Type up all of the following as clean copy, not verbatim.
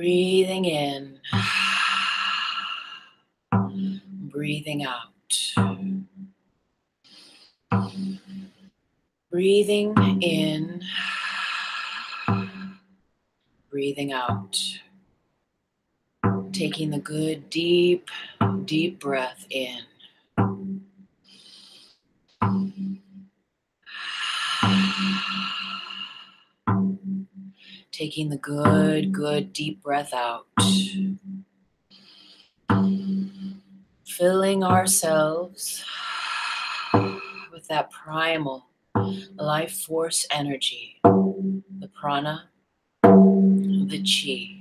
Breathing in, breathing out. Breathing in, breathing out. Taking the good, deep, deep breath in. Taking the good, good, deep breath out. Filling ourselves with that primal life force energy, the prana, the chi.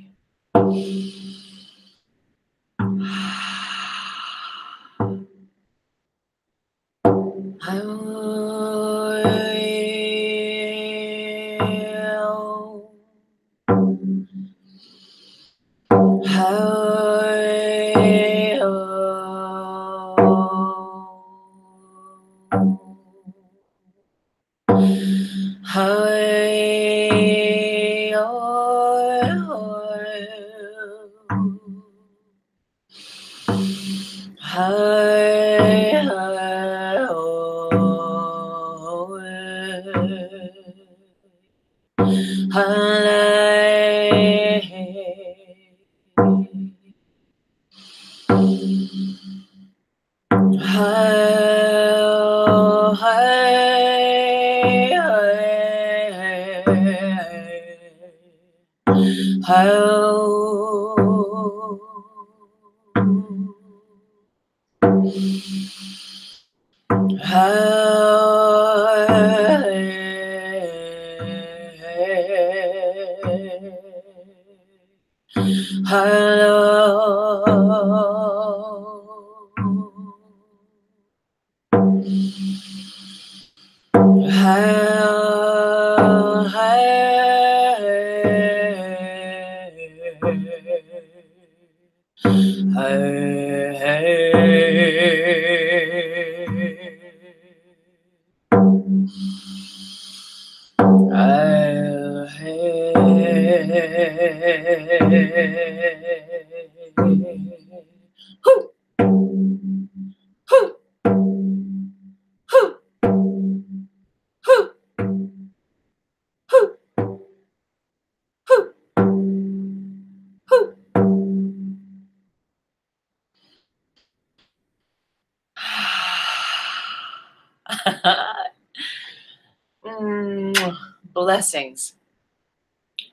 Blessings.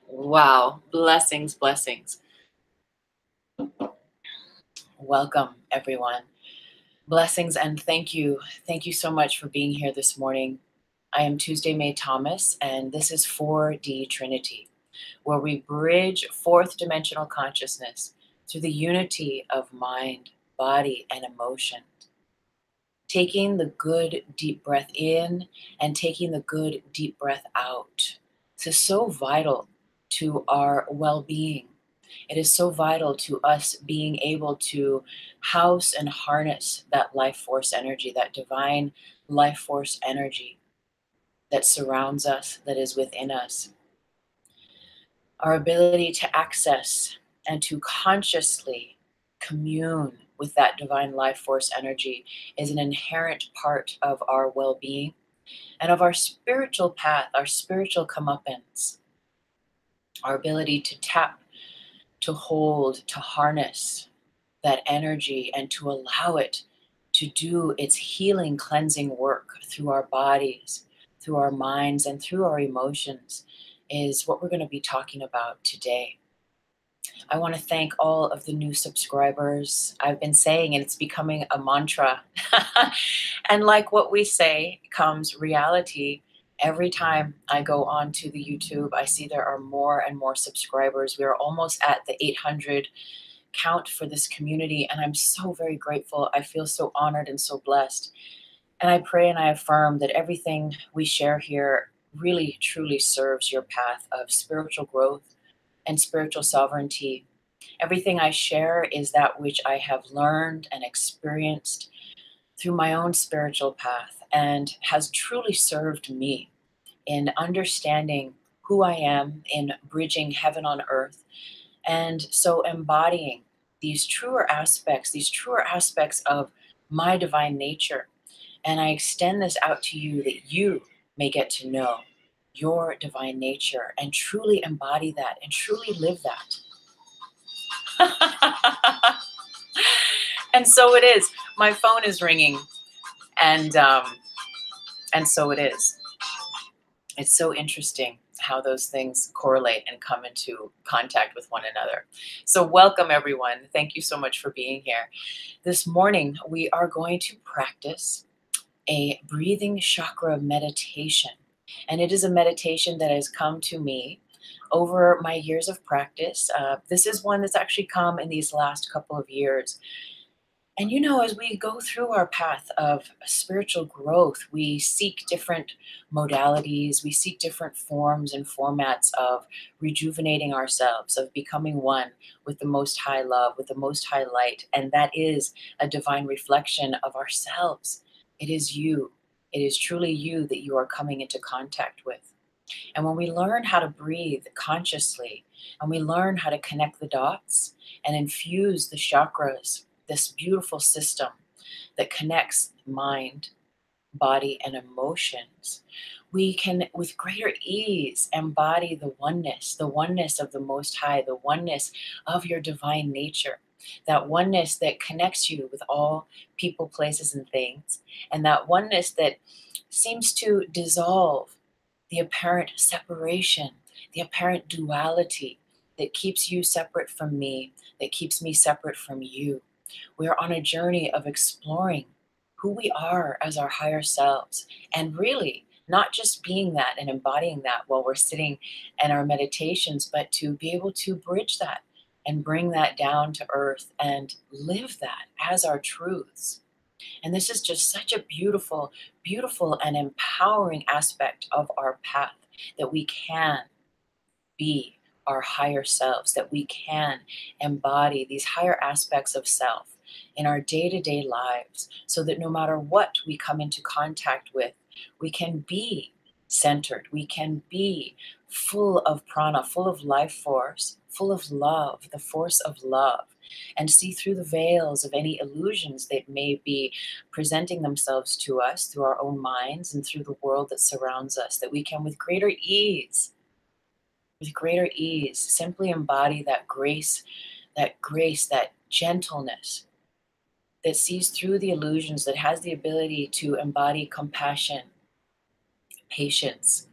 Wow. Blessings, blessings. Welcome, everyone. Blessings and thank you. Thank you so much for being here this morning. I am Tuesday May Thomas, and this is 4D Trinity, where we bridge fourth dimensional consciousness through the unity of mind, body, and emotion. Taking the good deep breath in and taking the good deep breath out. This is so vital to our well-being. It is so vital to us being able to house and harness that life force energy, that divine life force energy that surrounds us, that is within us. Our ability to access and to consciously commune with that divine life force energy is an inherent part of our well-being and of our spiritual path, our spiritual comeuppance. Our ability to tap, to hold, to harness that energy and to allow it to do its healing, cleansing work through our bodies, through our minds, and through our emotions is what we're going to be talking about today. I want to thank all of the new subscribers. I've been saying, and it's becoming a mantra. And like what we say comes reality. Every time I go on to the YouTube, I see there are more and more subscribers. We are almost at the 800 count for this community, and I'm so very grateful. I feel so honored and so blessed. And I pray and I affirm that everything we share here really, truly serves your path of spiritual growth and spiritual sovereignty. Everything I share is that which I have learned and experienced through my own spiritual path and has truly served me in understanding who I am, in bridging heaven on earth, And so embodying these truer aspects of my divine nature. And I extend this out to you that you may get to know your divine nature and truly embody that and truly live that. And so it is. My phone is ringing, and so it is. It's so interesting how those things correlate and come into contact with one another. So welcome, everyone. Thank you so much for being here. This morning, we are going to practice a breathing chakra meditation. And it is a meditation that has come to me over my years of practice. This is one that's actually come in these last couple of years. And as we go through our path of spiritual growth, we seek different modalities, we seek different forms and formats of rejuvenating ourselves, of becoming one with the Most High love, with the Most High light. And that is a divine reflection of ourselves. It is you. It is truly you that you are coming into contact with. And when we learn how to breathe consciously, and we learn how to connect the dots and infuse the chakras, this beautiful system that connects mind, body, and emotions, we can, with greater ease, embody the oneness of the Most High, the oneness of your divine nature, that oneness that connects you with all people, places, and things, and that oneness that seems to dissolve the apparent separation, the apparent duality that keeps you separate from me, that keeps me separate from you. We are on a journey of exploring who we are as our higher selves, and really not just being that and embodying that while we're sitting in our meditations, but to be able to bridge that and bring that down to earth and live that as our truths. And this is just such a beautiful, beautiful and empowering aspect of our path, that we can be our higher selves, that we can embody these higher aspects of self in our day-to-day lives, so that no matter what we come into contact with, we can be centered, we can be full of prana, full of life force, full of love, the force of love, and see through the veils of any illusions that may be presenting themselves to us through our own minds and through the world that surrounds us, that we can with greater ease, simply embody that grace, that gentleness that sees through the illusions, that has the ability to embody compassion, patience,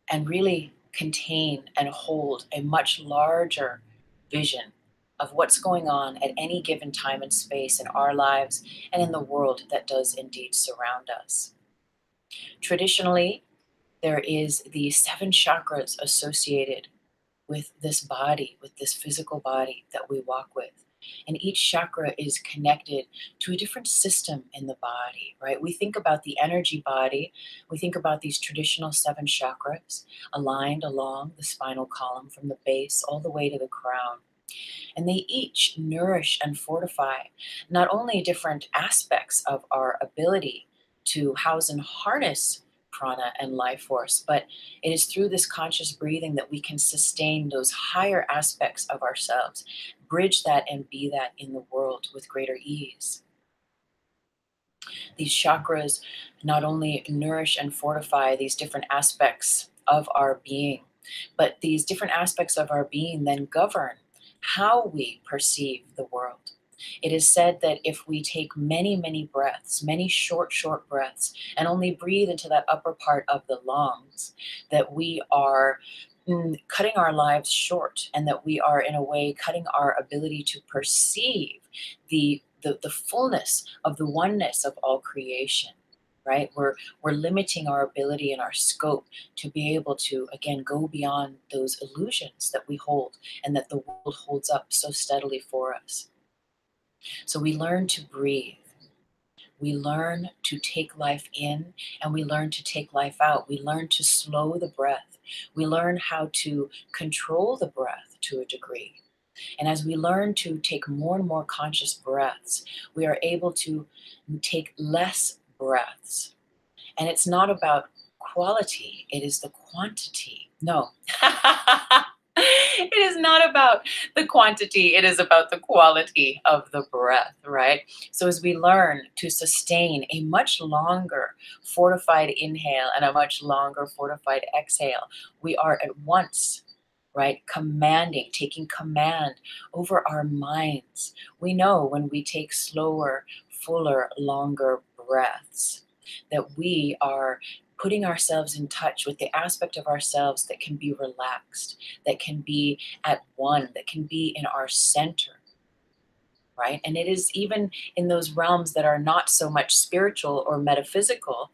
and really contain and hold a much larger vision of what's going on at any given time and space in our lives and in the world that does indeed surround us. Traditionally, there is the 7 chakras associated with this body, with this physical body that we walk with. And each chakra is connected to a different system in the body, right? We think about the energy body, we think about these traditional 7 chakras aligned along the spinal column from the base all the way to the crown. And they each nourish and fortify not only different aspects of our ability to house and harness prana and life force, but it is through this conscious breathing that we can sustain those higher aspects of ourselves, bridge that and be that in the world with greater ease. These chakras not only nourish and fortify these different aspects of our being, but these different aspects of our being then govern how we perceive the world. It is said that if we take many, many breaths, many short, short breaths, and only breathe into that upper part of the lungs, that we are cutting our lives short, and that we are in a way cutting our ability to perceive the fullness of the oneness of all creation, right? We're limiting our ability and our scope to be able to, again, go beyond those illusions that we hold and that the world holds up so steadily for us. So we learn to breathe. We learn to take life in, and we learn to take life out. We learn to slow the breath. We learn how to control the breath to a degree. And as we learn to take more and more conscious breaths, we are able to take less breaths. And it's not about quality, it is the quantity. No. It is not about the quantity, it is about the quality of the breath, right? So as we learn to sustain a much longer fortified inhale and a much longer fortified exhale, we are at once, right, commanding, taking command over our minds. We know when we take slower, fuller, longer breaths that we are putting ourselves in touch with the aspect of ourselves that can be relaxed, that can be at one, that can be in our center, right? And it is even in those realms that are not so much spiritual or metaphysical,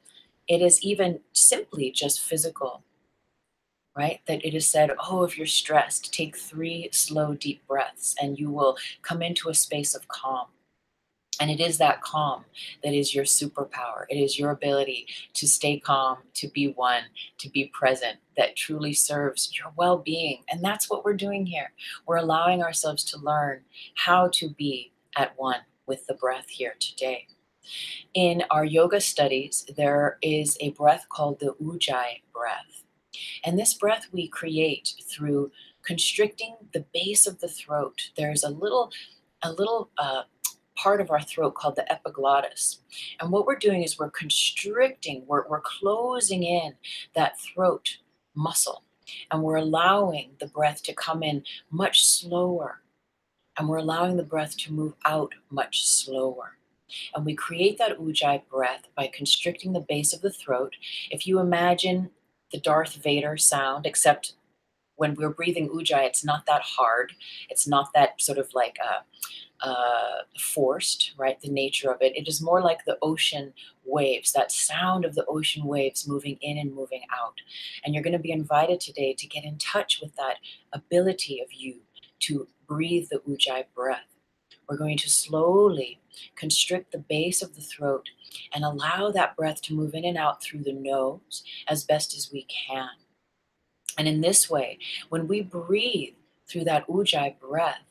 it is even simply just physical, right? That it is said, oh, if you're stressed, take 3 slow, deep breaths and you will come into a space of calm. And it is that calm that is your superpower. It is your ability to stay calm, to be one, to be present, that truly serves your well being. And that's what we're doing here. We're allowing ourselves to learn how to be at one with the breath here today. In our yoga studies, there is a breath called the Ujjayi breath. And this breath we create through constricting the base of the throat. There's a little part of our throat called the epiglottis. And what we're doing is we're constricting, we're closing in that throat muscle. And we're allowing the breath to come in much slower. And we're allowing the breath to move out much slower. And we create that Ujjayi breath by constricting the base of the throat. If you imagine the Darth Vader sound, except when we're breathing Ujjayi, it's not that hard. It's not that sort of like forced, right? The nature of it. It is more like the ocean waves, that sound of the ocean waves moving in and moving out. And you're going to be invited today to get in touch with that ability of you to breathe the Ujjayi breath. We're going to slowly constrict the base of the throat and allow that breath to move in and out through the nose as best as we can. And in this way, when we breathe through that Ujjayi breath,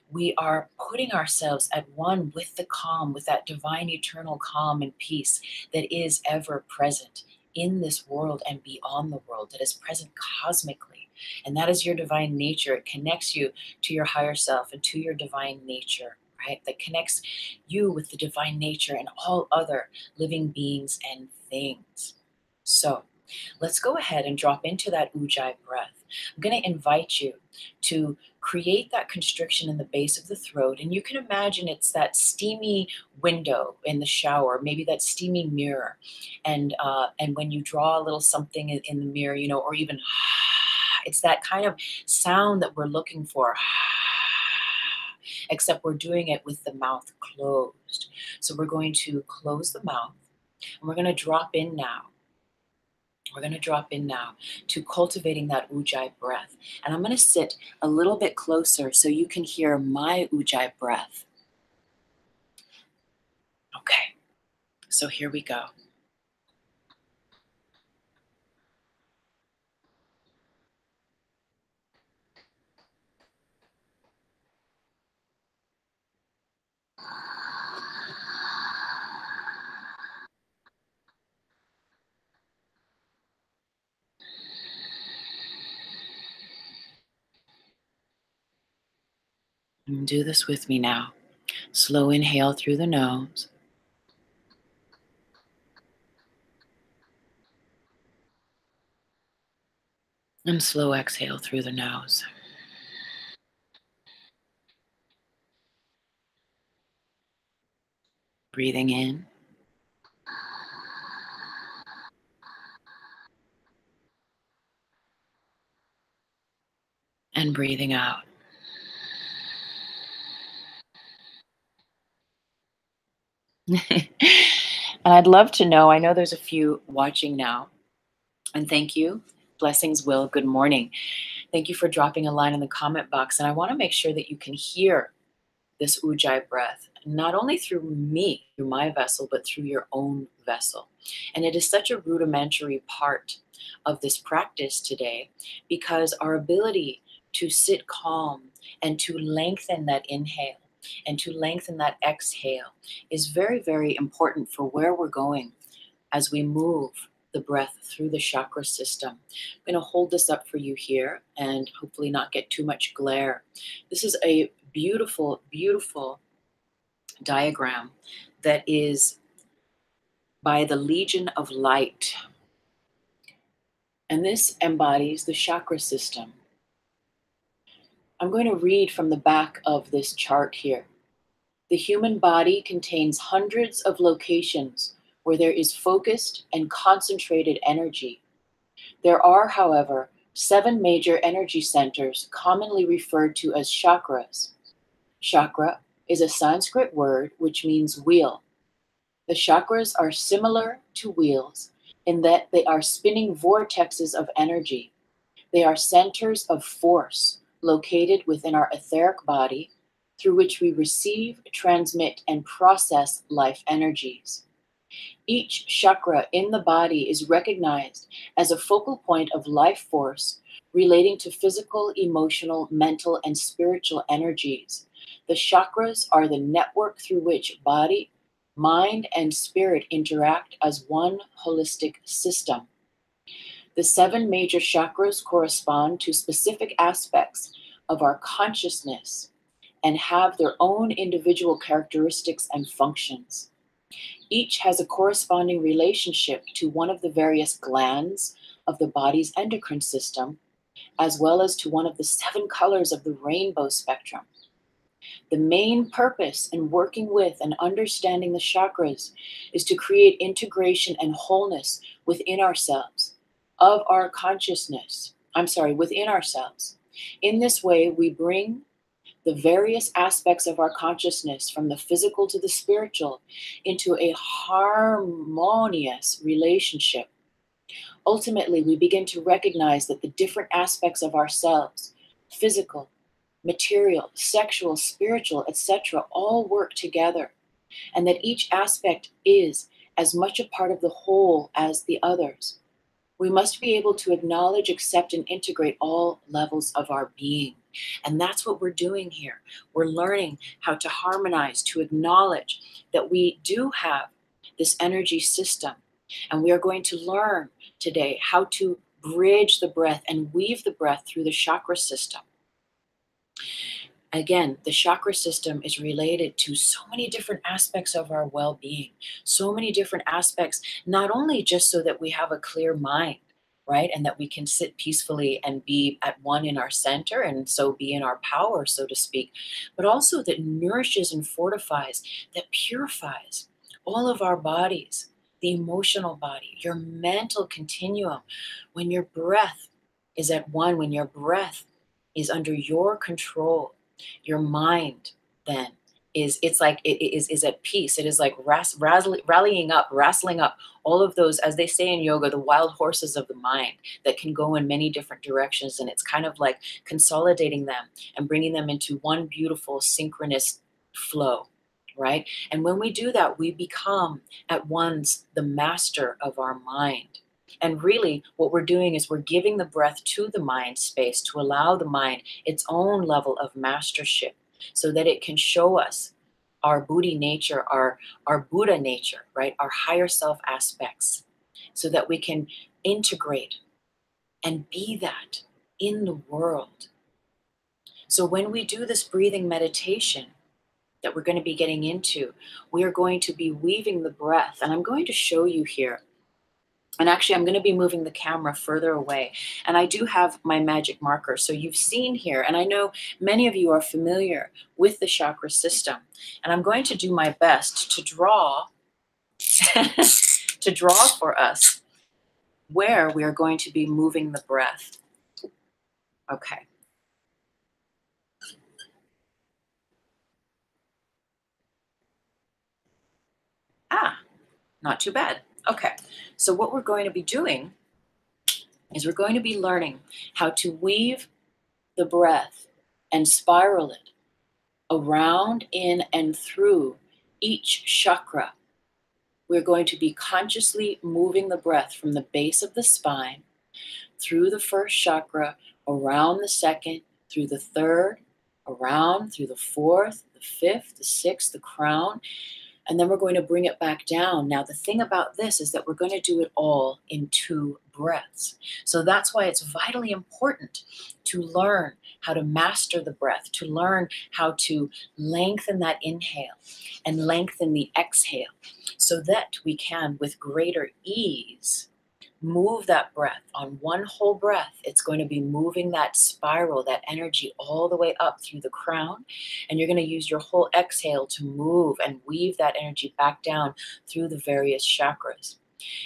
we are putting ourselves at one with the calm, with that divine eternal calm and peace that is ever present in this world and beyond the world, that is present cosmically. And that is your divine nature. It connects you to your higher self and to your divine nature, right? That connects you with the divine nature and all other living beings and things. So let's go ahead and drop into that Ujjayi breath. I'm going to invite you to create that constriction in the base of the throat. And you can imagine it's that steamy window in the shower, maybe that steamy mirror. And when you draw a little something in the mirror, you know, or even it's that kind of sound that we're looking for. Except we're doing it with the mouth closed. So we're going to close the mouth and we're going to drop in now. We're going to drop in now to cultivating that Ujjayi breath. And I'm going to sit a little bit closer so you can hear my Ujjayi breath. Okay, so here we go. And do this with me now. Slow inhale through the nose. And slow exhale through the nose. Breathing in. And breathing out. And I'd love to know, I know there's a few watching now. And thank you. Blessings, Will. Good morning. Thank you for dropping a line in the comment box. And I want to make sure that you can hear this Ujjayi breath, not only through me, through my vessel, but through your own vessel. And it is such a rudimentary part of this practice today because our ability to sit calm and to lengthen that inhale and to lengthen that exhale is very, very important for where we're going as we move the breath through the chakra system. I'm going to hold this up for you here and hopefully not get too much glare. This is a beautiful, beautiful diagram that is by the Legion of Light. And this embodies the chakra system. I'm going to read from the back of this chart here. The human body contains hundreds of locations where there is focused and concentrated energy. There are, however, 7 major energy centers commonly referred to as chakras. Chakra is a Sanskrit word which means wheel. The chakras are similar to wheels in that they are spinning vortexes of energy. They are centers of force located within our etheric body through which we receive, transmit, and process life energies. Each chakra in the body is recognized as a focal point of life force relating to physical, emotional, mental, and spiritual energies. The chakras are the network through which body, mind, and spirit interact as one holistic system. The 7 major chakras correspond to specific aspects of our consciousness and have their own individual characteristics and functions. Each has a corresponding relationship to one of the various glands of the body's endocrine system, as well as to one of the 7 colors of the rainbow spectrum. The main purpose in working with and understanding the chakras is to create integration and wholeness within ourselves, within ourselves. In this way, we bring the various aspects of our consciousness, from the physical to the spiritual, into a harmonious relationship. Ultimately, we begin to recognize that the different aspects of ourselves, physical, material, sexual, spiritual, etc., all work together, and that each aspect is as much a part of the whole as the others. We must be able to acknowledge, accept, and integrate all levels of our being. And that's what we're doing here. We're learning how to harmonize, to acknowledge that we do have this energy system. And we are going to learn today how to bridge the breath and weave the breath through the chakra system. Again, the chakra system is related to so many different aspects of our well-being, so many different aspects, not only just so that we have a clear mind, right? And that we can sit peacefully and be at one in our center and so be in our power, so to speak, but also that nourishes and fortifies, that purifies all of our bodies, the emotional body, your mental continuum. When your breath is at one, when your breath is under your control, your mind then is at peace. It is like rallying up, wrestling up all of those, as they say in yoga, the wild horses of the mind that can go in many different directions. And it's kind of like consolidating them and bringing them into one beautiful synchronous flow, right? And when we do that, we become at once the master of our mind. And really what we're doing is we're giving the breath to the mind space to allow the mind its own level of mastership so that it can show us our Buddhi nature, our Buddha nature, right? Our higher self aspects, so that we can integrate and be that in the world. So when we do this breathing meditation that we're going to be getting into, we are going to be weaving the breath. And I'm going to show you here. And actually, I'm going to be moving the camera further away. And I do have my magic marker. So you've seen here, and I know many of you are familiar with the chakra system. And I'm going to do my best to draw, to draw for us where we are going to be moving the breath. Okay. Not too bad. Okay. So what we're going to be doing is we're going to be learning how to weave the breath and spiral it around, in, and through each chakra. We're going to be consciously moving the breath from the base of the spine, through the first chakra, around the second, through the third, around, through the fourth, the fifth, the sixth, the crown, And then we're going to bring it back down. Now, the thing about this is that we're going to do it all in 2 breaths. So that's why it's vitally important to learn how to master the breath, to learn how to lengthen that inhale and lengthen the exhale so that we can, with greater ease, move that breath. On one whole breath, it's going to be moving that spiral, that energy all the way up through the crown. And you're going to use your whole exhale to move and weave that energy back down through the various chakras.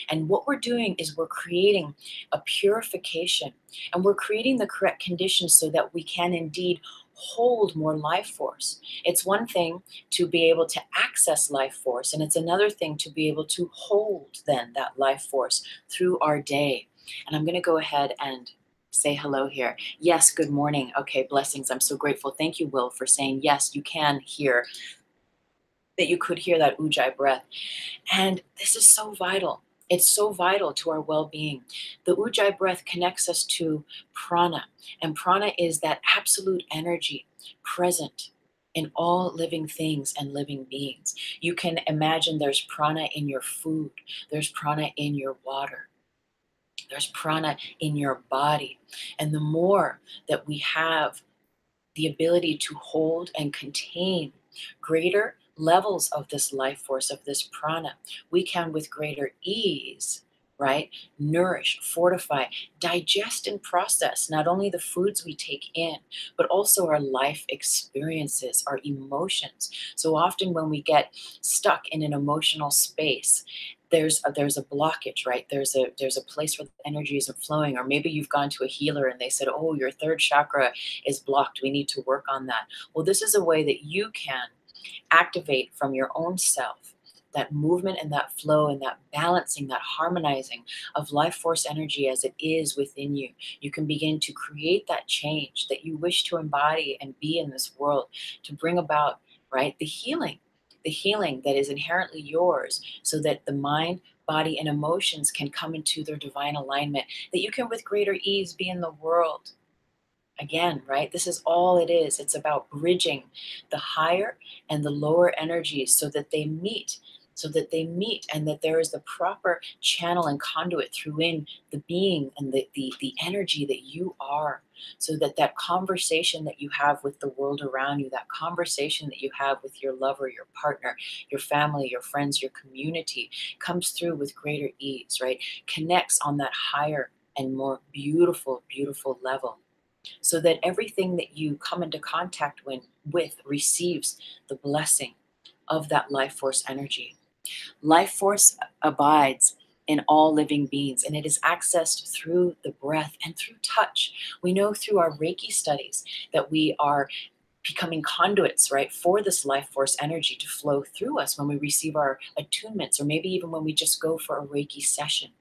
And what we're doing is we're creating a purification, and we're creating the correct conditions so that we can indeed hold more life force. It's one thing to be able to access life force, and it's another thing to be able to hold then that life force through our day. And I'm going to go ahead and say hello here. Yes, good morning. Okay, blessings. I'm so grateful. Thank you, Will, for saying yes, you can hear that you could hear that ujjayi breath. And this is so vital. It's so vital to our well-being. The ujjayi breath connects us to prana, and prana is that absolute energy present in all living things and living beings. You can imagine there's prana in your food, there's prana in your water, there's prana in your body. And the more that we have the ability to hold and contain greater levels of this life force, of this prana, we can with greater ease, right, nourish, fortify, digest, and process not only the foods we take in, but also our life experiences, our emotions. So often when we get stuck in an emotional space, there's a blockage, right? There's a place where the energy isn't flowing, or maybe you've gone to a healer and they said, oh, your third chakra is blocked, we need to work on that. Well, this is a way that you can activate from your own self that movement and that flow and that balancing, that harmonizing of life force energy as it is within you. You can begin to create that change that you wish to embody and be in this world, to bring about, right, the healing that is inherently yours, so that the mind, body, and emotions can come into their divine alignment, that you can with greater ease be in the world. Again, right? This is all it is. It's about bridging the higher and the lower energies so that they meet, and that there is the proper channel and conduit through in the being and the energy that you are, so that that conversation that you have with the world around you, that conversation that you have with your lover, your partner, your family, your friends, your community, comes through with greater ease, right? Connects on that higher and more beautiful, beautiful level, so that everything that you come into contact with receives the blessing of that life force energy. Life force abides in all living beings, and it is accessed through the breath and through touch. We know through our REIKI studies that we are becoming conduits, right, for this life force energy to flow through us when we receive our attunements, or maybe even when we just go for a REIKI session.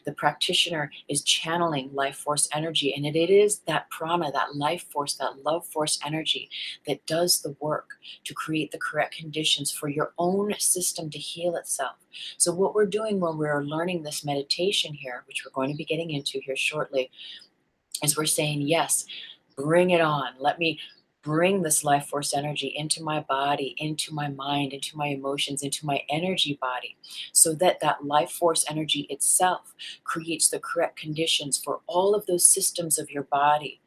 The practitioner is channeling life force energy, and it is that prana, that life force, that love force energy that does the work to create the correct conditions for your own system to heal itself. So what we're doing when we're learning this meditation here, which we're going to be getting into here shortly, is we're saying, yes, bring it on. Let me bring this life force energy into my body, into my mind, into my emotions, into my energy body, so that that life force energy itself creates the correct conditions for all of those systems of your body,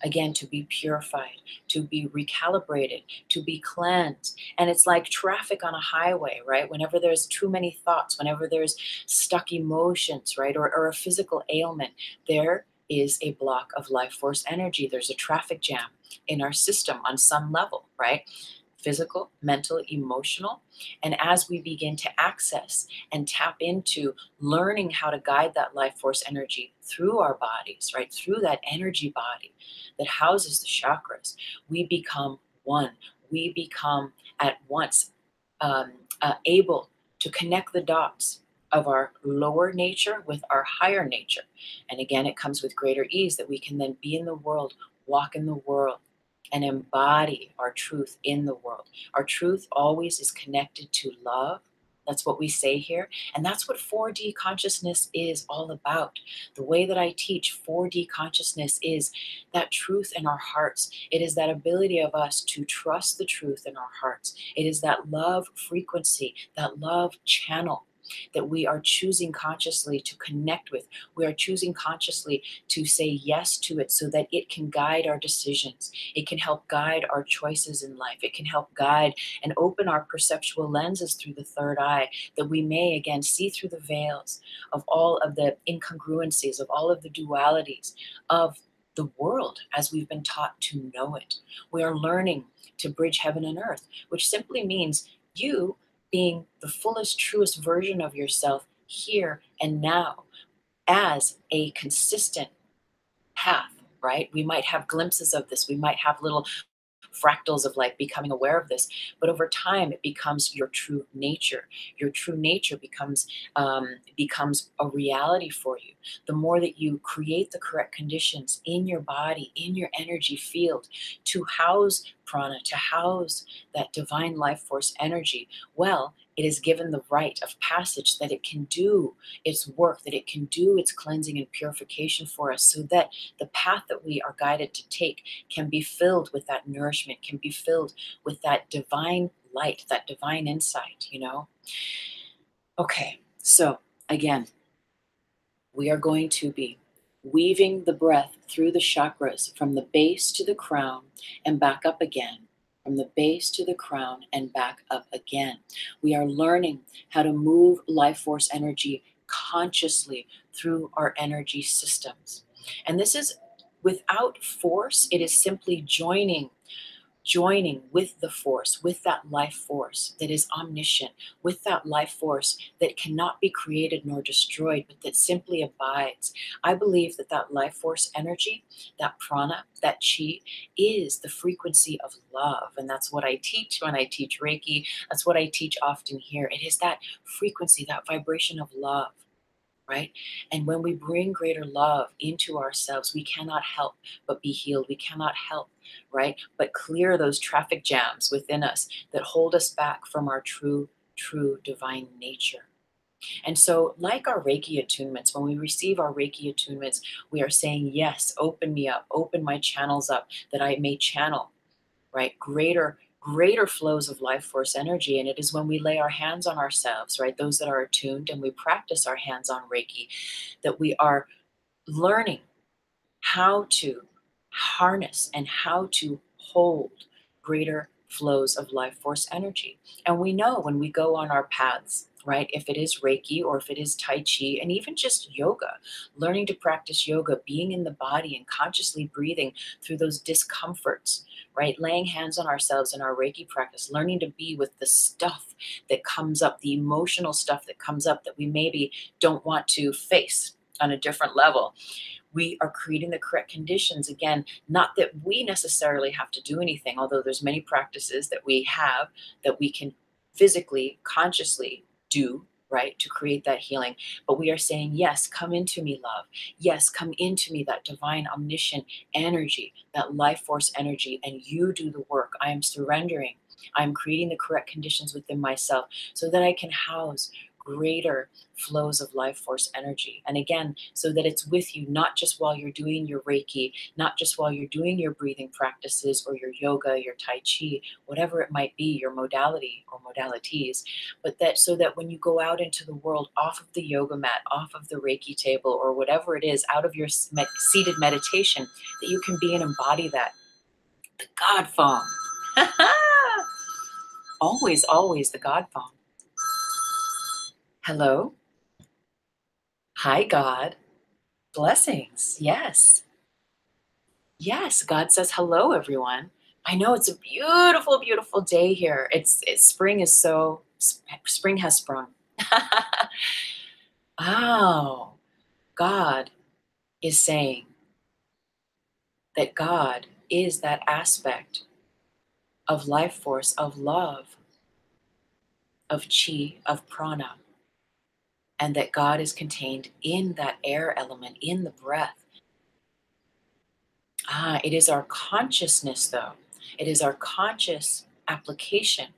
again, to be purified, to be recalibrated, to be cleansed. And it's like traffic on a highway, right? Whenever there's too many thoughts, whenever there's stuck emotions, right, or a physical ailment, there is a block of life force energy. There's a traffic jam in our system on some level, right? Physical, mental, emotional. And as we begin to access and tap into learning how to guide that life force energy through our bodies, right, through that energy body that houses the chakras, we become one. We become at once able to connect the dots of our lower nature with our higher nature. And again, it comes with greater ease that we can then be in the world, walk in the world, and embody our truth in the world. Our truth always is connected to love, That's what we say here. And that's what 4D consciousness is all about. The way that I teach 4D consciousness is that truth in our hearts. It is that ability of us to trust the truth in our hearts. It is that love frequency, that love channel that we are choosing consciously to connect with. We are choosing consciously to say yes to it so that it can guide our decisions. It can help guide our choices in life. It can help guide and open our perceptual lenses through the third eye, that we may again see through the veils of all of the incongruencies, of all of the dualities of the world as we've been taught to know it. We are learning to bridge heaven and earth, which simply means you being the fullest, truest version of yourself here and now as a consistent path, right? We might have glimpses of this. We might have little fractals of like becoming aware of this, but over time it becomes your true nature. Your true nature becomes a reality for you. The more that you create the correct conditions in your body, in your energy field, to house prana, to house that divine life force energy, well, it is given the right of passage that it can do its work, that it can do its cleansing and purification for us, so that the path that we are guided to take can be filled with that nourishment, can be filled with that divine light, that divine insight, you know? Okay, so again, we are going to be weaving the breath through the chakras from the base to the crown and back up again, from the base to the crown and back up again. We are learning how to move life force energy consciously through our energy systems. And this is without force, it is simply joining with the force, with that life force that is omniscient, with that life force that cannot be created nor destroyed, but that simply abides. I believe that that life force energy, that prana, that chi, is the frequency of love. And that's what I teach when I teach Reiki. That's what I teach often here. It is that frequency, that vibration of love. Right? And when we bring greater love into ourselves, we cannot help but be healed. We cannot help, right? But clear those traffic jams within us that hold us back from our true divine nature. And so, like our Reiki attunements, when we receive our Reiki attunements, we are saying, yes, open me up, open my channels up, that I may channel, right? Greater flows of life force energy. And it is when we lay our hands on ourselves, right? Those that are attuned, and we practice our hands on Reiki, that we are learning how to harness and how to hold greater flows of life force energy. And we know when we go on our paths, right? If it is Reiki or if it is Tai Chi, and even just yoga, learning to practice yoga, being in the body and consciously breathing through those discomforts, right? Laying hands on ourselves in our Reiki practice, learning to be with the stuff that comes up, the emotional stuff that comes up that we maybe don't want to face on a different level. We are creating the correct conditions. Again, not that we necessarily have to do anything, although there's many practices that we have that we can physically, consciously do, right, to create that healing. But we are saying, yes, come into me, love. Yes, come into me, that divine omniscient energy, that life force energy, and you do the work. I am surrendering. I'm creating the correct conditions within myself so that I can house greater flows of life force energy. And again, so that it's with you, not just while you're doing your Reiki, not just while you're doing your breathing practices or your yoga, your Tai Chi, whatever it might be, your modality or modalities, but that so that when you go out into the world, off of the yoga mat, off of the Reiki table, or whatever it is, out of your seated meditation, that you can be and embody that. The God phone. Always the God phone. Hello. Hi, God. Blessings. Yes. Yes. God says hello, everyone. I know it's a beautiful day here. Spring is spring has sprung. Oh, God is saying that God is that aspect of life force, of love, of chi, of prana, and that God is contained in that air element, in the breath. It is our consciousness, though. It is our conscious application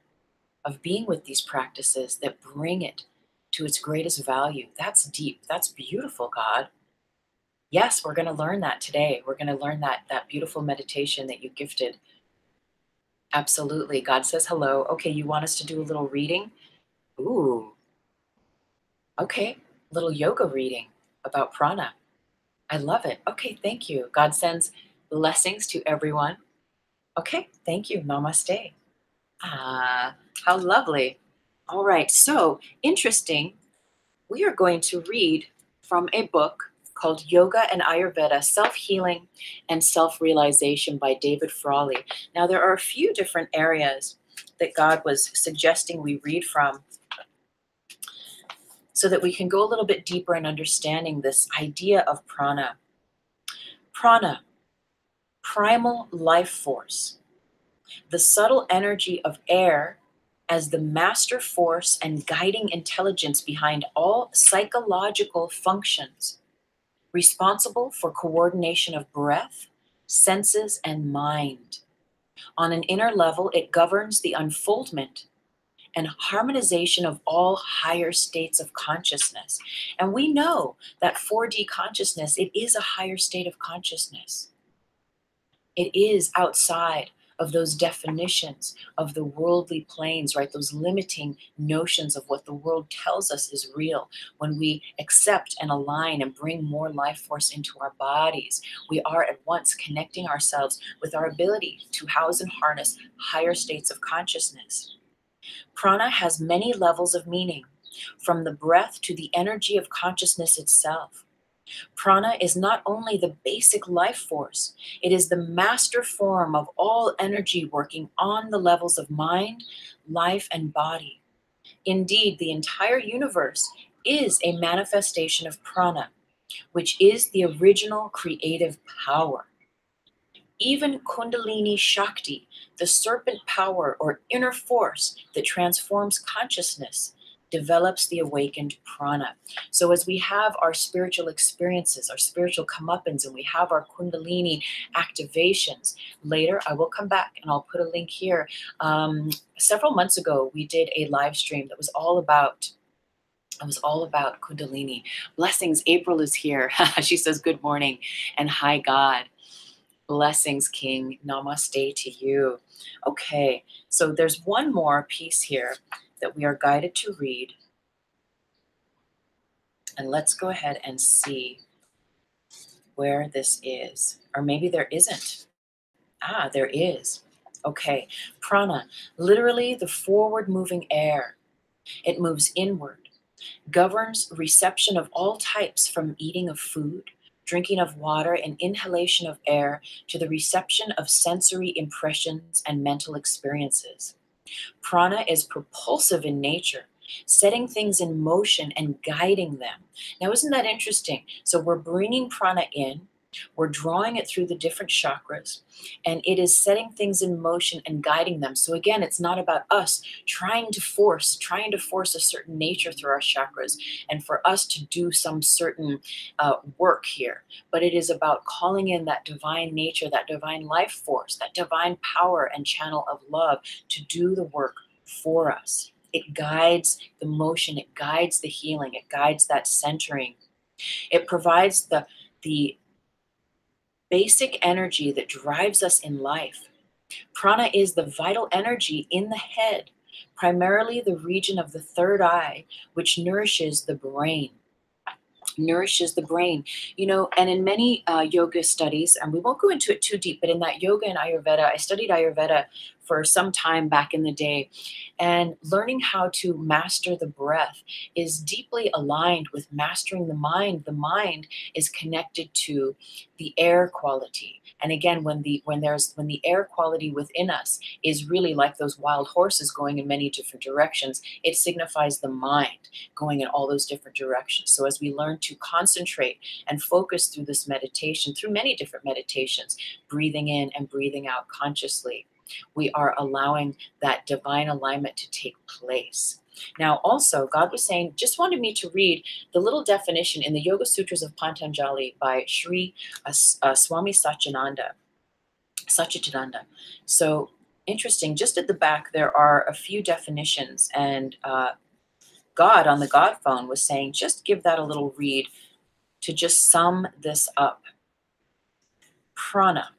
of being with these practices that bring it to its greatest value. That's deep. That's beautiful, God. Yes, we're going to learn that today. We're going to learn that beautiful meditation that you gifted. Absolutely. God says hello. Okay, you want us to do a little reading? Ooh, okay. Little yoga reading about prana. I love it. Okay, thank you. God sends blessings to everyone. Okay, thank you. Namaste. Ah, how lovely. All right, so interesting. We are going to read from a book called Yoga and Ayurveda, Self-Healing and Self-Realization by David Frawley. Now, there are a few different areas that God was suggesting we read from so that we can go a little bit deeper in understanding this idea of prana. Prana, primal life force, the subtle energy of air as the master force and guiding intelligence behind all psychological functions, responsible for coordination of breath, senses, and mind. On an inner level, it governs the unfoldment and harmonization of all higher states of consciousness. And we know that 4D consciousness, it is a higher state of consciousness. It is outside of those definitions of the worldly planes, right? Those limiting notions of what the world tells us is real. When we accept and align and bring more life force into our bodies, we are at once connecting ourselves with our ability to house and harness higher states of consciousness. Prana has many levels of meaning, from the breath to the energy of consciousness itself. Prana is not only the basic life force, it is the master form of all energy working on the levels of mind, life, and body. Indeed, the entire universe is a manifestation of prana, which is the original creative power. Even Kundalini Shakti, the serpent power or inner force that transforms consciousness, develops the awakened prana. So as we have our spiritual experiences, our spiritual comeuppance, and we have our Kundalini activations, later I will come back and I'll put a link here. Several months ago, we did a live stream that was all about Kundalini. Blessings, April is here. She says good morning and hi God. Blessings, King. Namaste to you. Okay, so there's one more piece here that we are guided to read. And let's go ahead and see where this is. Or maybe there isn't. Ah, there is. Okay, prana, literally the forward moving air. It moves inward, governs reception of all types from eating of food, drinking of water, and inhalation of air to the reception of sensory impressions and mental experiences. Prana is propulsive in nature, setting things in motion and guiding them. Now, isn't that interesting? So we're bringing prana in, we're drawing it through the different chakras, and it is setting things in motion and guiding them. So again, it's not about us trying to force a certain nature through our chakras and for us to do some certain work here, but it is about calling in that divine nature, that divine life force, that divine power and channel of love to do the work for us. It guides the motion, it guides the healing, it guides that centering. It provides the basic energy that drives us in life. Prana is the vital energy in the head, primarily the region of the third eye, which nourishes the brain. You know, and in many yoga studies, and we won't go into it too deep, but in that yoga and Ayurveda, I studied Ayurveda for some time back in the day, and learning how to master the breath is deeply aligned with mastering the mind. The mind is connected to the air quality, and again, when the air quality within us is really like those wild horses going in many different directions, it signifies the mind going in all those different directions. So as we learn to concentrate and focus through this meditation, through many different meditations, breathing in and breathing out consciously, we are allowing that divine alignment to take place. Now, also, God was saying, just wanted me to read the little definition in the Yoga Sutras of Patanjali by Sri Swami Satchidananda. So interesting. Just at the back, there are a few definitions, and God on the God phone was saying, just give that a little read to just sum this up. Prana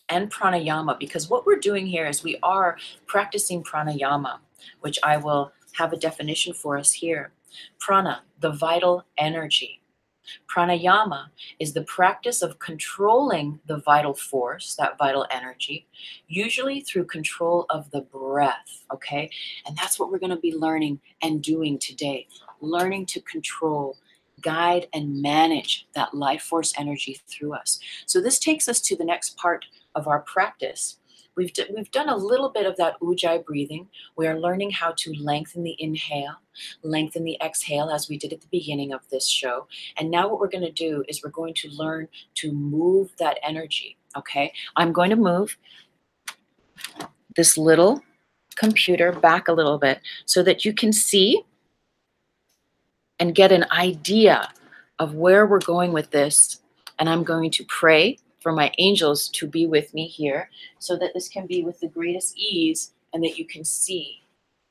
and pranayama, because what we're doing here is we are practicing pranayama, which I will have a definition for us here. Prana, the vital energy. Pranayama is the practice of controlling the vital force, that vital energy, usually through control of the breath, okay? And that's what we're going to be learning and doing today, learning to control, guide, and manage that life force energy through us. So this takes us to the next part of our practice. We've done a little bit of that ujjayi breathing. We are learning how to lengthen the inhale, lengthen the exhale, as we did at the beginning of this show. And now what we're going to do is we're going to learn to move that energy, okay? I'm going to move this little computer back a little bit so that you can see and get an idea of where we're going with this. And I'm going to pray for my angels to be with me here so that this can be with the greatest ease and that you can see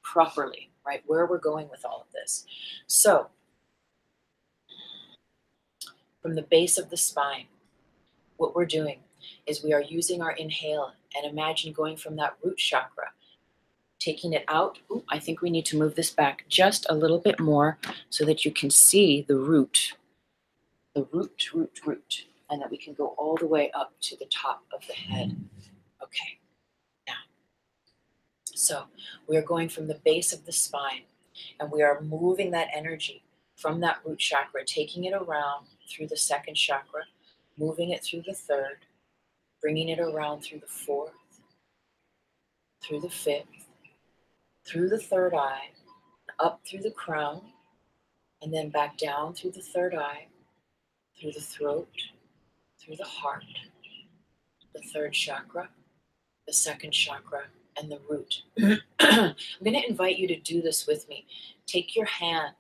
properly, right, where we're going with all of this. So, from the base of the spine, what we're doing is we are using our inhale, and imagine going from that root chakra, taking it out. Ooh, I think we need to move this back just a little bit more so that you can see the root, and that we can go all the way up to the top of the head. Okay, now, so we are going from the base of the spine, and we are moving that energy from that root chakra, taking it around through the second chakra, moving it through the third, bringing it around through the fourth, through the fifth, through the third eye, up through the crown, and then back down through the third eye, through the throat, through the heart, the third chakra, the second chakra, and the root. I'm going to invite you to do this with me. Take your hand.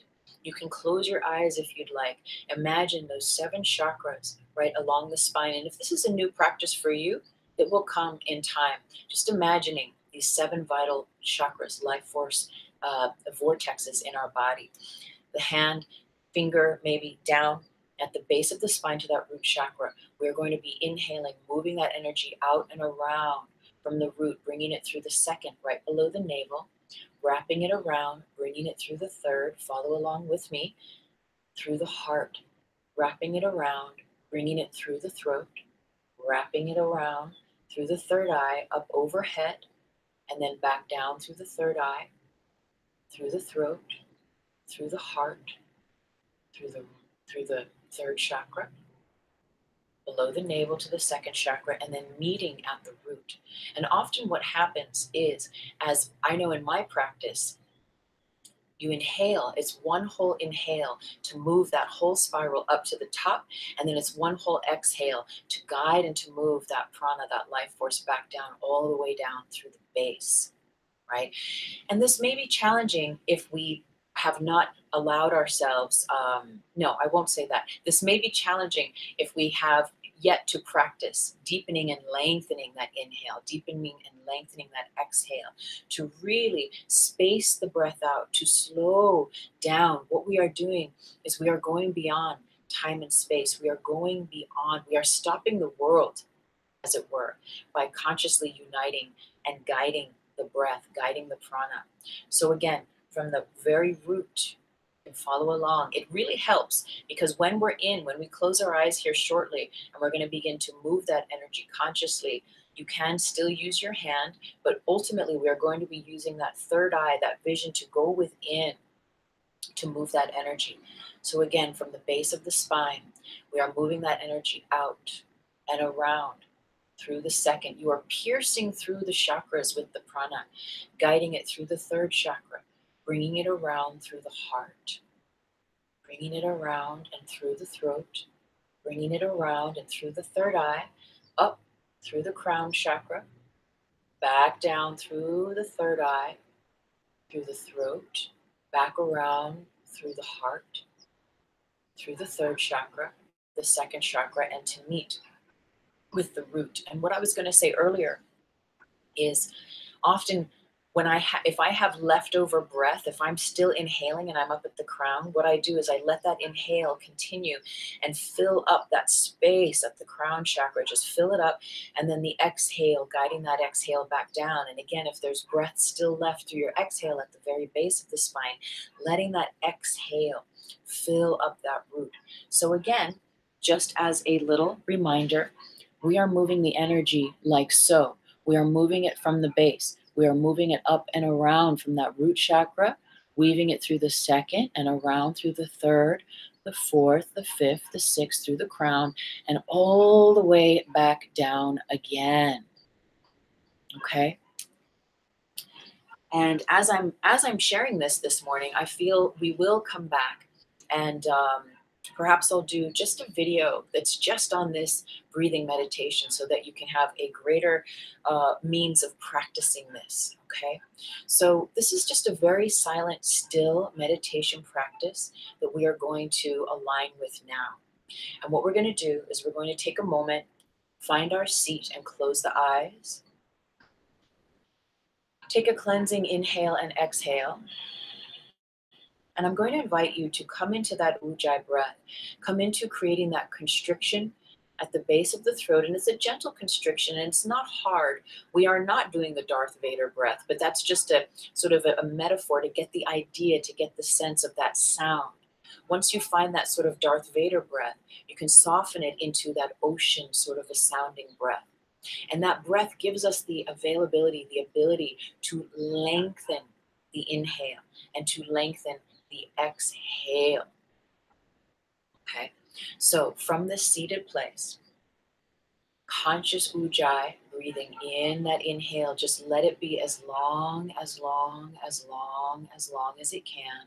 You can close your eyes if you'd like. Imagine those 7 chakras right along the spine. And if this is a new practice for you, it will come in time. Just imagining these 7 vital chakras, life force vortexes in our body. The hand, finger maybe down at the base of the spine to that root chakra. We're going to be inhaling, moving that energy out and around from the root, bringing it through the second, right below the navel, wrapping it around, bringing it through the third, follow along with me, through the heart, wrapping it around, bringing it through the throat, wrapping it around, through the third eye, up overhead, and then back down through the third eye, through the throat, through the heart, through the third chakra, below the navel to the second chakra, and then meeting at the root. And often what happens is, as I know in my practice, you inhale, it's one whole inhale to move that whole spiral up to the top, and then it's one whole exhale to guide and to move that prana, that life force, back down, all the way down through the base, right? And this may be challenging if we have not allowed ourselves, no, I won't say that. This may be challenging if we have yet to practice deepening and lengthening that inhale, deepening and lengthening that exhale, to really space the breath out, to slow down. What we are doing is we are going beyond time and space. We are going beyond, we are stopping the world, as it were, by consciously uniting and guiding the breath, guiding the prana. So again, from the very root, you can follow along. It really helps because when we close our eyes here shortly, and we're going to begin to move that energy consciously, you can still use your hand, but ultimately we are going to be using that third eye, that vision, to go within to move that energy. So again, from the base of the spine, we are moving that energy out and around through the second. You are piercing through the chakras with the prana, guiding it through the third chakra, bringing it around through the heart, bringing it around and through the throat, bringing it around and through the third eye, up through the crown chakra, back down through the third eye, through the throat, back around through the heart, through the third chakra, the second chakra, and to meet with the root. And what I was going to say earlier is often when if I have leftover breath, if I'm still inhaling and I'm up at the crown, what I do is I let that inhale continue and fill up that space at the crown chakra, just fill it up, and then the exhale, guiding that exhale back down. And again, if there's breath still left through your exhale at the very base of the spine, letting that exhale fill up that root. So again, just as a little reminder, we are moving the energy like so. We are moving it from the base. We are moving it up and around from that root chakra, weaving it through the second and around through the third, the fourth, the fifth, the sixth, through the crown, and all the way back down again. Okay? And as I'm sharing this morning, I feel we will come back and perhaps I'll do just a video that's just on this breathing meditation so that you can have a greater means of practicing this, okay? So this is just a very silent, still meditation practice that we are going to align with now. And what we're going to do is we're going to take a moment, find our seat and close the eyes. Take a cleansing inhale and exhale. And I'm going to invite you to come into that ujjayi breath. Come into creating that constriction at the base of the throat. And it's a gentle constriction and it's not hard. We are not doing the Darth Vader breath, but that's just a sort of a metaphor to get the idea, to get the sense of that sound. Once you find that sort of Darth Vader breath, you can soften it into that ocean sort of a sounding breath. And that breath gives us the availability, the ability to lengthen the inhale and to lengthen the exhale. Okay, so from this seated place, conscious ujjayi, breathing in that inhale, just let it be as long, as long, as long, as long as it can.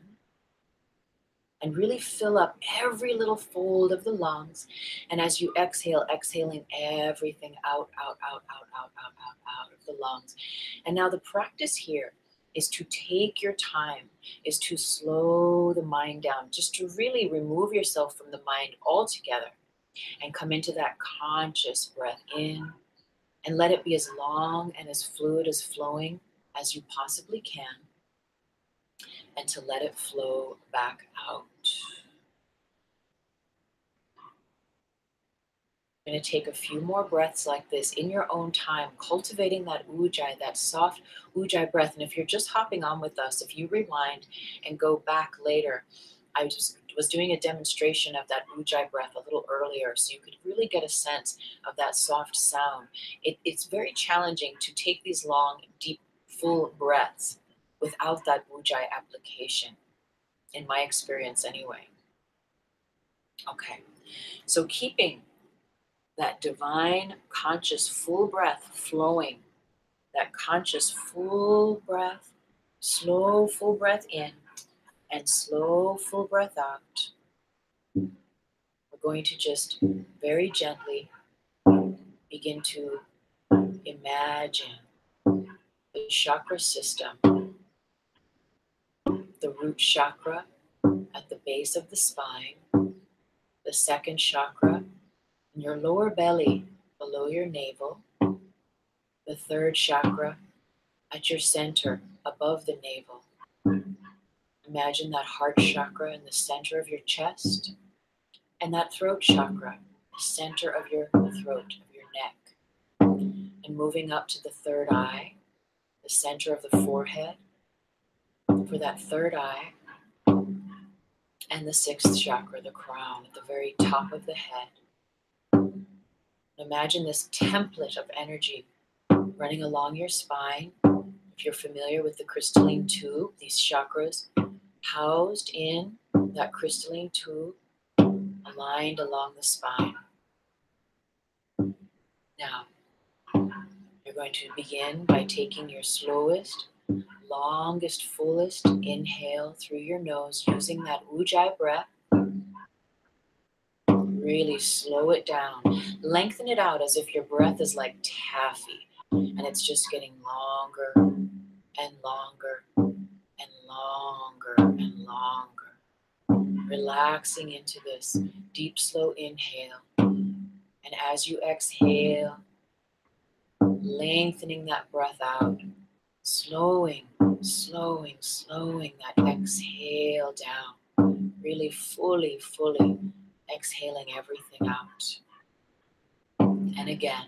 And really fill up every little fold of the lungs. And as you exhale, exhaling everything out, out, out, out, out, out, out, out of the lungs. And now the practice here is to take your time, is to slow the mind down, just to really remove yourself from the mind altogether and come into that conscious breath in and let it be as long and as fluid as flowing as you possibly can, and to let it flow back out. You're going to take a few more breaths like this in your own time, cultivating that ujjayi, that soft ujjayi breath. And if you're just hopping on with us, if you rewind and go back later, I just was doing a demonstration of that ujjayi breath a little earlier, so you could really get a sense of that soft sound. It's very challenging to take these long, deep, full breaths without that ujjayi application, in my experience anyway. Okay, so keeping that divine, conscious, full breath flowing, that conscious, full breath, slow, full breath in, and slow, full breath out. We're going to just very gently begin to imagine the chakra system, the root chakra at the base of the spine, the second chakra in your lower belly below your navel, the third chakra at your center above the navel. Imagine that heart chakra in the center of your chest, and that throat chakra, the center of your throat, of your neck. And moving up to the third eye, the center of the forehead, for that third eye, and the sixth chakra, the crown, at the very top of the head. And imagine this template of energy running along your spine. If you're familiar with the crystalline tube, these chakras housed in that crystalline tube, aligned along the spine. Now, you're going to begin by taking your slowest, longest, fullest inhale through your nose using that ujjayi breath. Really slow it down. Lengthen it out as if your breath is like taffy and it's just getting longer and longer and longer and longer. Relaxing into this deep, slow inhale And as you exhale, lengthening that breath out, slowing that exhale down, really fully exhaling everything out. And again,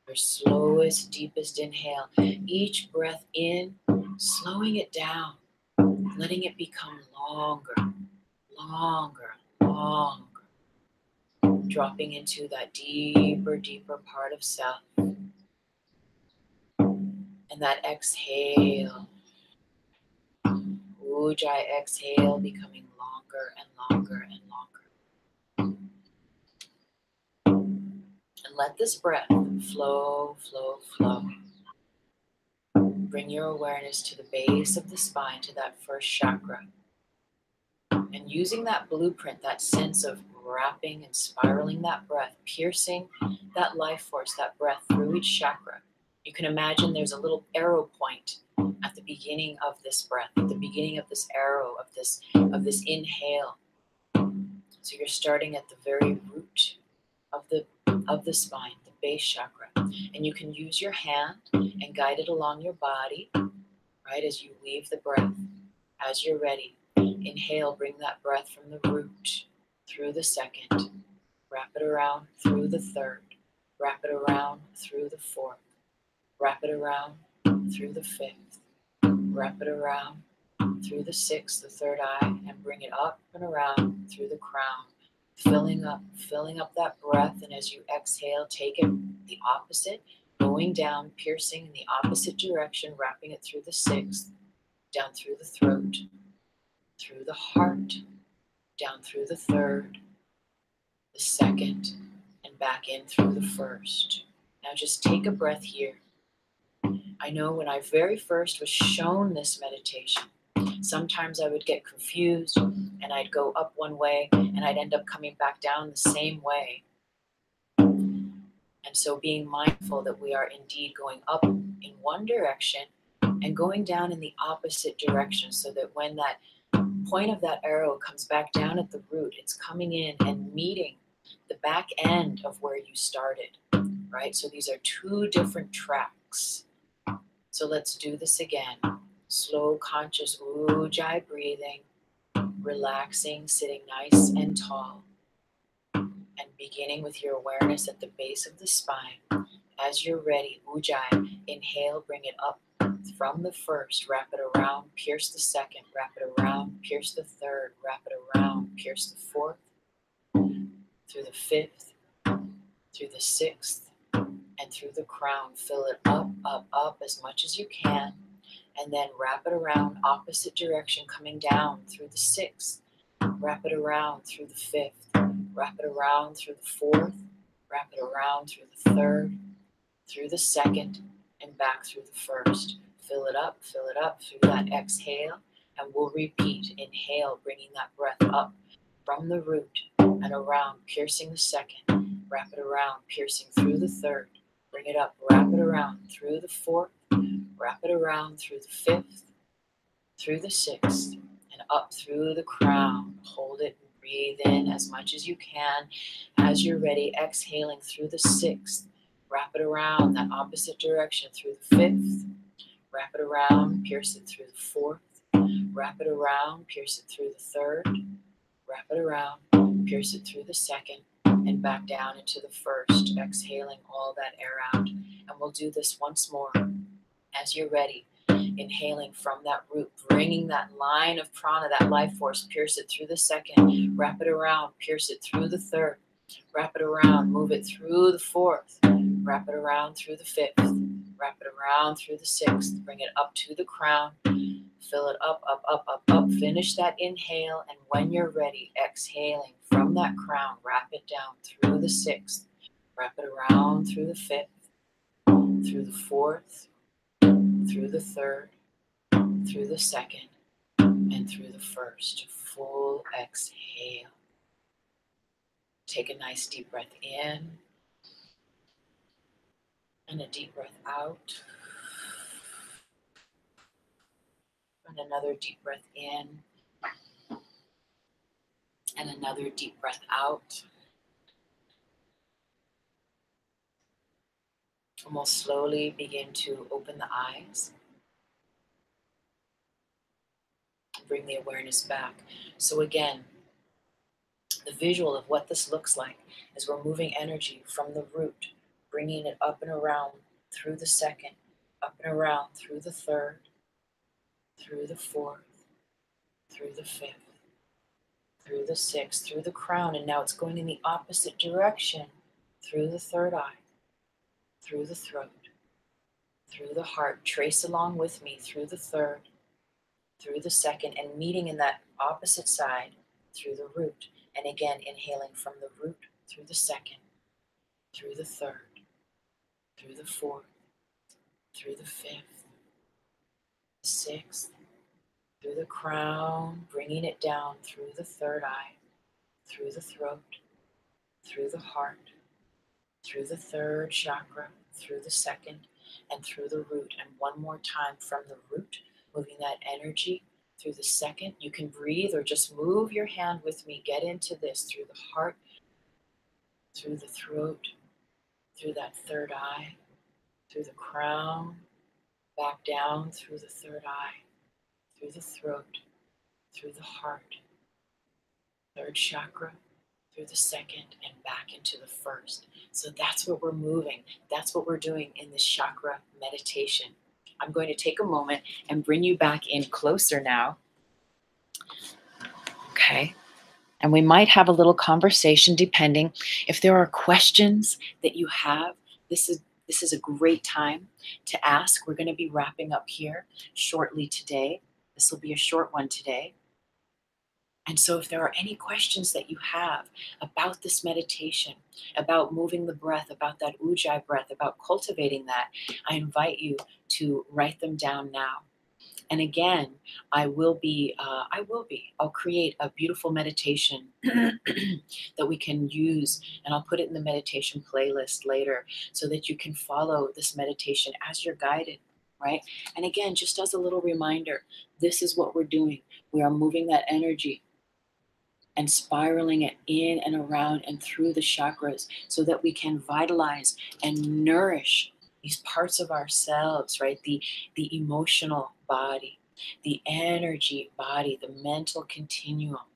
your slowest, deepest inhale, each breath in, slowing it down, letting it become longer, dropping into that deeper part of self. And that exhale, Ujjayi exhale, becoming longer and longer. And let this breath flow. Bring your awareness to the base of the spine, to that first chakra. And using that blueprint, that sense of wrapping and spiraling that breath, piercing that life force, that breath through each chakra. You can imagine there's a little arrow point at the beginning of this breath, at the beginning of this arrow, of this inhale. So you're starting at the very root of the spine, the base chakra. And you can use your hand and guide it along your body, right, as you leave the breath. As you're ready, inhale, bring that breath from the root through the second, wrap it around through the third, wrap it around through the fourth, wrap it around through the fifth, wrap it around through the sixth, the third eye, and bring it up and around through the crown, filling up that breath. And as you exhale, take it the opposite, going down, piercing in the opposite direction, wrapping it through the sixth, down through the throat, through the heart, down through the third, the second, and back in through the first. Now just take a breath here. I know when I very first was shown this meditation, sometimes I would get confused and I'd go up one way and I'd end up coming back down the same way. And so being mindful that we are indeed going up in one direction and going down in the opposite direction, so that when that point of that arrow comes back down at the root, it's coming in and meeting the back end of where you started, right? So these are two different tracks. So let's do this again. Slow, conscious Ujjayi breathing, relaxing, sitting nice and tall, and beginning with your awareness at the base of the spine. As you're ready, Ujjayi, inhale, bring it up from the first, wrap it around, pierce the second, wrap it around, pierce the third, wrap it around, pierce the fourth, through the fifth, through the sixth, and through the crown. Fill it up as much as you can, and then wrap it around, opposite direction, coming down through the sixth, wrap it around through the fifth, wrap it around through the fourth, wrap it around through the third, through the second, and back through the first. Fill it up through that exhale, and we'll repeat. Inhale, bringing that breath up from the root and around, piercing the second, wrap it around, piercing through the third, bring it up, wrap it around through the fourth, wrap it around through the fifth, through the sixth, and up through the crown. Hold it and breathe in as much as you can. As you're ready, exhaling through the sixth, wrap it around that opposite direction through the fifth, wrap it around, pierce it through the fourth, wrap it around, pierce it through the third, wrap it around, pierce it through the second, and back down into the first, exhaling all that air out. And we'll do this once more. As you're ready, inhaling from that root, bringing that line of prana, that life force, pierce it through the second, wrap it around, pierce it through the third, wrap it around, move it through the fourth, wrap it around through the fifth, wrap it around through the sixth, bring it up to the crown, fill it up, finish that inhale, and when you're ready, exhaling from that crown, wrap it down through the sixth, wrap it around through the fifth, through the fourth, through the third, through the second, and through the first. Full exhale. Take a nice deep breath in and a deep breath out. And another deep breath in and another deep breath out. And we'll slowly begin to open the eyes, bring the awareness back. So again, the visual of what this looks like is we're moving energy from the root, bringing it up and around through the second, up and around through the third, through the fourth, through the fifth, through the sixth, through the crown, and now it's going in the opposite direction, through the third eye, through the throat, through the heart. Trace along with me through the third, through the second, and meeting in that opposite side through the root. And again, inhaling from the root through the second, through the third, through the fourth, through the fifth, the sixth, through the crown, bringing it down through the third eye, through the throat, through the heart, through the third chakra, through the second, and through the root. And one more time from the root, moving that energy through the second. You can breathe or just move your hand with me. Get into this through the heart, through the throat, through that third eye, through the crown, back down through the third eye, through the throat, through the heart, third chakra, through the second, and back into the first. So that's what we're moving. That's what we're doing in this chakra meditation. I'm going to take a moment and bring you back in closer now. Okay. And we might have a little conversation depending if there are questions that you have. This is a great time to ask. We're going to be wrapping up here shortly today. This will be a short one today. And so if there are any questions that you have about this meditation, about moving the breath, about that ujjayi breath, about cultivating that, I invite you to write them down now. And again, I'll create a beautiful meditation that we can use, and I'll put it in the meditation playlist later so that you can follow this meditation as you're guided, right? And again, just as a little reminder, this is what we're doing. We are moving that energy and spiraling it in and around and through the chakras so that we can vitalize and nourish these parts of ourselves, right? The emotional body, the energy body, the mental continuum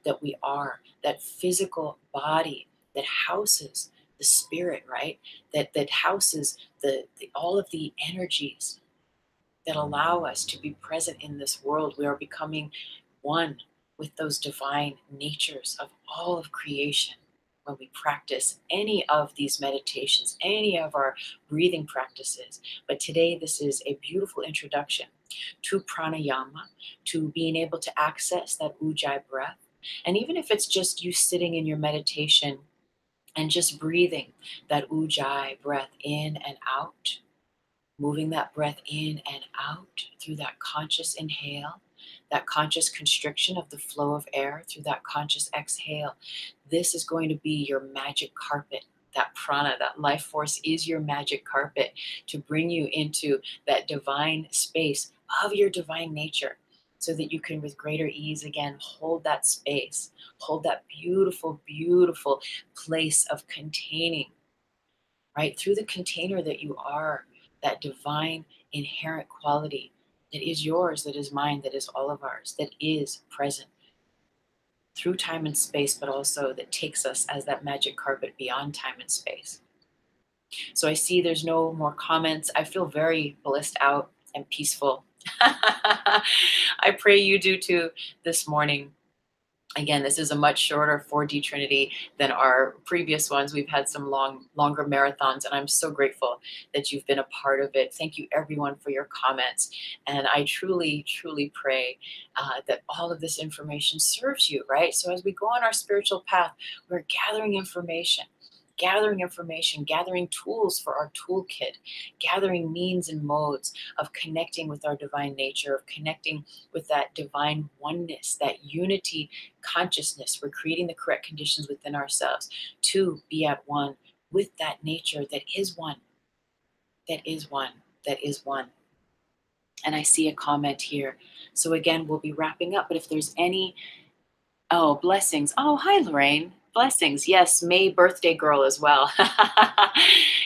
that we are, that physical body that houses the spirit, right? That houses all of the energies that allow us to be present in this world. We are becoming one with those divine natures of all of creation when we practice any of these meditations, any of our breathing practices. But today, this is a beautiful introduction to pranayama, to being able to access that ujjayi breath. And even if it's just you sitting in your meditation and just breathing that ujjayi breath in and out, moving that breath in and out through that conscious inhale, that conscious constriction of the flow of air through that conscious exhale. This is going to be your magic carpet. That prana, that life force is your magic carpet to bring you into that divine space of your divine nature so that you can, with greater ease, again, hold that space, hold that beautiful, beautiful place of containing, right? Through the container that you are, that divine inherent quality that is yours, that is mine, that is all of ours, that is present through time and space, but also that takes us as that magic carpet beyond time and space. So I see there's no more comments. I feel very blissed out and peaceful. I pray you do too this morning. Again, this is a much shorter 4D Trinity than our previous ones. We've had some longer marathons, and I'm so grateful that you've been a part of it. Thank you, everyone, for your comments. And I truly, truly pray that all of this information serves you, right? So as we go on our spiritual path, we're gathering tools for our toolkit, gathering means and modes of connecting with our divine nature, of connecting with that divine oneness, that unity consciousness. We're creating the correct conditions within ourselves to be at one with that nature that is one, that is one, that is one. And I see a comment here. So again, we'll be wrapping up, but if there's any, oh, blessings. Oh, hi, Lorraine. Blessings. Yes, May birthday girl as well.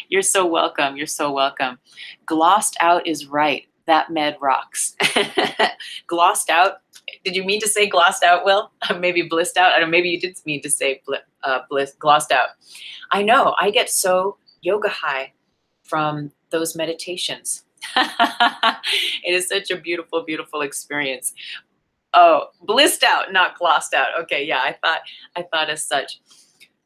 You're so welcome. You're so welcome. Glossed out is right. That med rocks. Glossed out. Did you mean to say glossed out, Will? Maybe blissed out? I don't know, maybe you did mean to say glossed out. I know. I get so yoga high from those meditations. It is such a beautiful, beautiful experience. Oh, blissed out, not glossed out. Okay, yeah, I thought as such.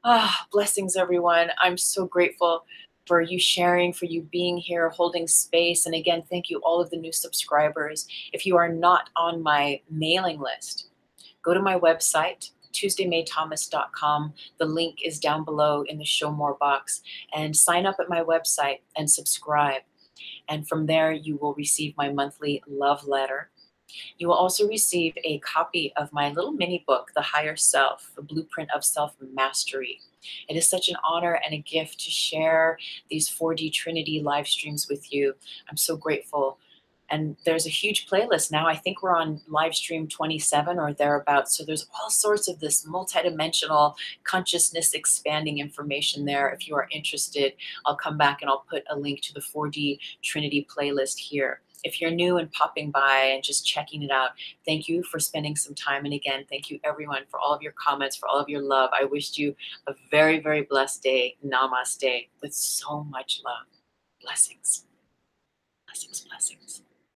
Ah, blessings, everyone. I'm so grateful for you sharing, for you being here, holding space. And again, thank you, all of the new subscribers. If you are not on my mailing list, go to my website, tuesdaymaythomas.com. The link is down below in the show more box, and sign up at my website and subscribe. And from there, you will receive my monthly love letter. You will also receive a copy of my little mini book, The Higher Self, The Blueprint of Self-Mastery. It is such an honor and a gift to share these 4D Trinity live streams with you. I'm so grateful. And there's a huge playlist now. I think we're on live stream 27 or thereabouts. So there's all sorts of this multidimensional consciousness expanding information there. If you are interested, I'll come back and I'll put a link to the 4D Trinity playlist here. If you're new and popping by and just checking it out, thank you for spending some time. And again, thank you everyone for all of your comments, for all of your love. I wished you a very, very blessed day. Namaste with so much love. Blessings. Blessings, blessings.